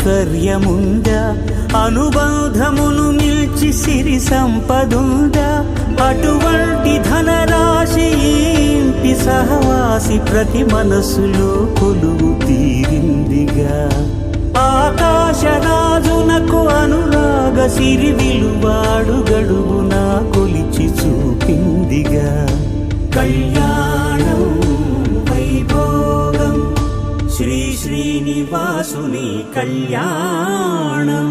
ఐశ్వర్యముందా, అనుబంధమును milch సిరి సంపదుందా, అటువంటి ధనరాశి ఇంటి సహవాసి ప్రతి మనసులో కొలువు తీరిందిగా. ఆకాశరాజునకు అనురాగ సిరి విలువాడు గడుగునా కొలిచి చూపిందిగా. కళ్యాణం వైభోగం శ్రీ శ్రీనివాసుని కళ్యాణం.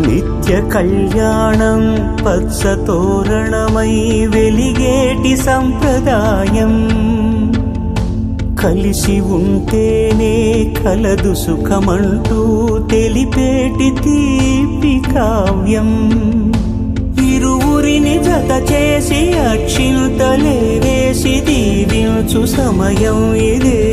నిత్య కళ్యాణం పచ్చ తోరణమై వెలిగేటి సంప్రదాయం. కలిసి ఉంటేనే కలదు సుఖమంటూ తెలిపేటి తీపి కావ్యం. ఇరువురిని జత చేసి అక్షింతలే వేసి దీవించు సమయం ఇదే.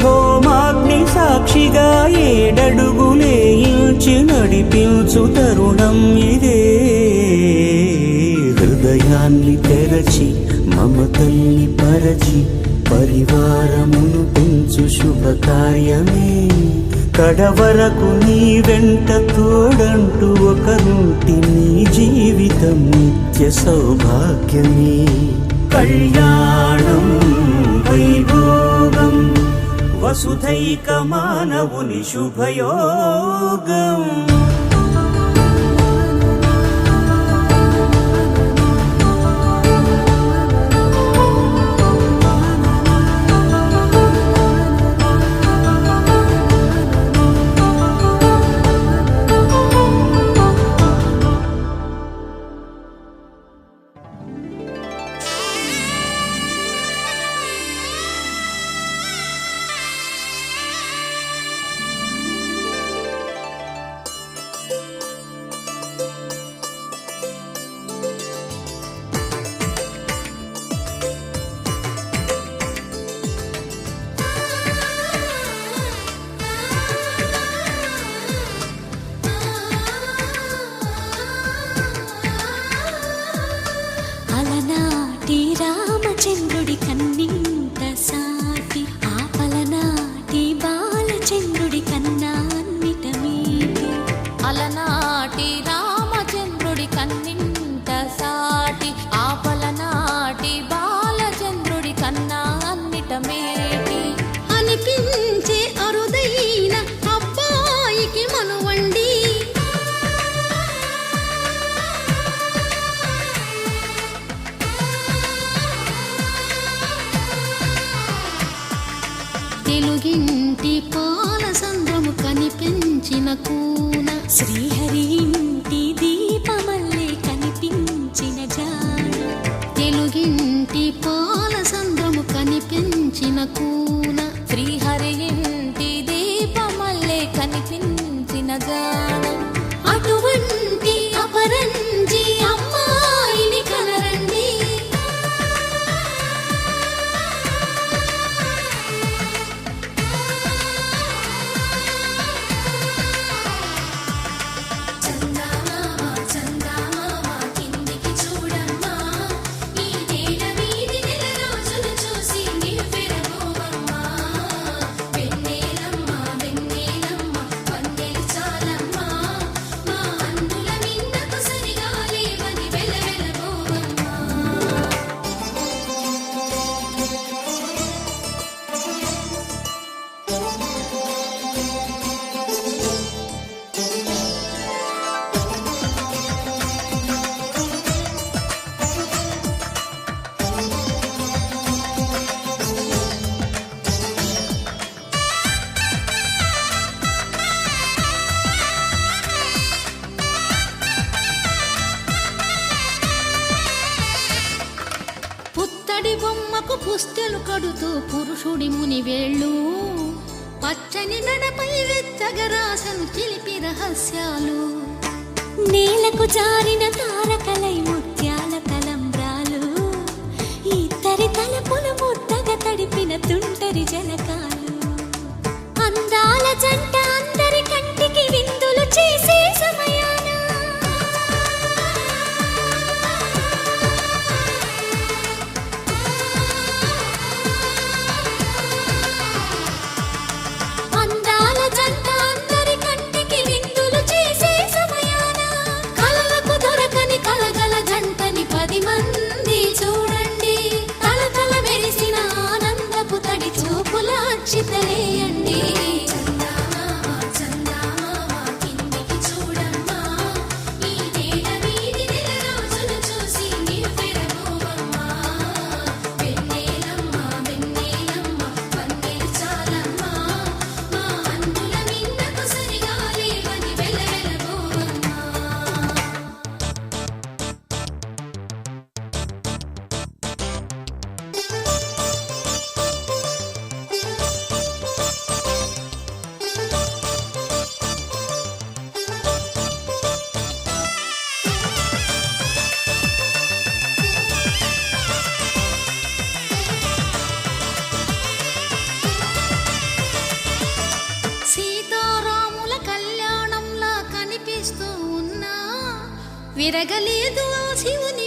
హోమాగ్ని సాక్షిగా ఏడడుగులే ఇంచి నడిపించు తరుణం ఇదే. హృదయాన్ని తెరచి మమతల్ని పరచి పరివారమును పెంచు శుభకార్యమే. కడవరకు నీ వెంట తోడంటూ ఒకరుంటి నీ జీవితం నిత్య సౌభాగ్యమే. కళ్యాణం వైభోగం వసుధైక మానవుని శుభయోగం. రామచంద్రుడి కన్నింత సాటి ఆపలనాటి బాలచంద్రుడి కన్నా అన్నిట మీటి. అలనాటి రామచంద్రుడి కన్నింత సాటి ఆపలనాటి బాలచంద్రుడి కన్నా అన్నిట మేటి. అనిపించే అరుదైన అబ్బాయికి మనువండి. తెలుగింటి పాల సంద్రము కనిపించిన కూన, శ్రీహరి ఇంటి దీపమల్లే కనిపించిన జాన. తెలుగింటి పాల సంద్రము కనిపించిన కూన, శ్రీహరి ఇంటి దీపమల్లే కనిపించిన జాన. అటువంటి అపరంజి అమ్మాయిని కనరండి. బొమ్మకు పుస్తెలు కడుతూ పురుషుడి ముని వేళ్ళు, పచ్చని నడపై వెచ్చగరాసను చిలిపి రహస్యాలు. నేలకు జారిన తారకలై ముత్యాల తలంబ్రాలు, ఇద్దరి తలపులు ముద్దగా తడిపిన తుంటరి జలకాలు. విరగలేదు ఆ శివుని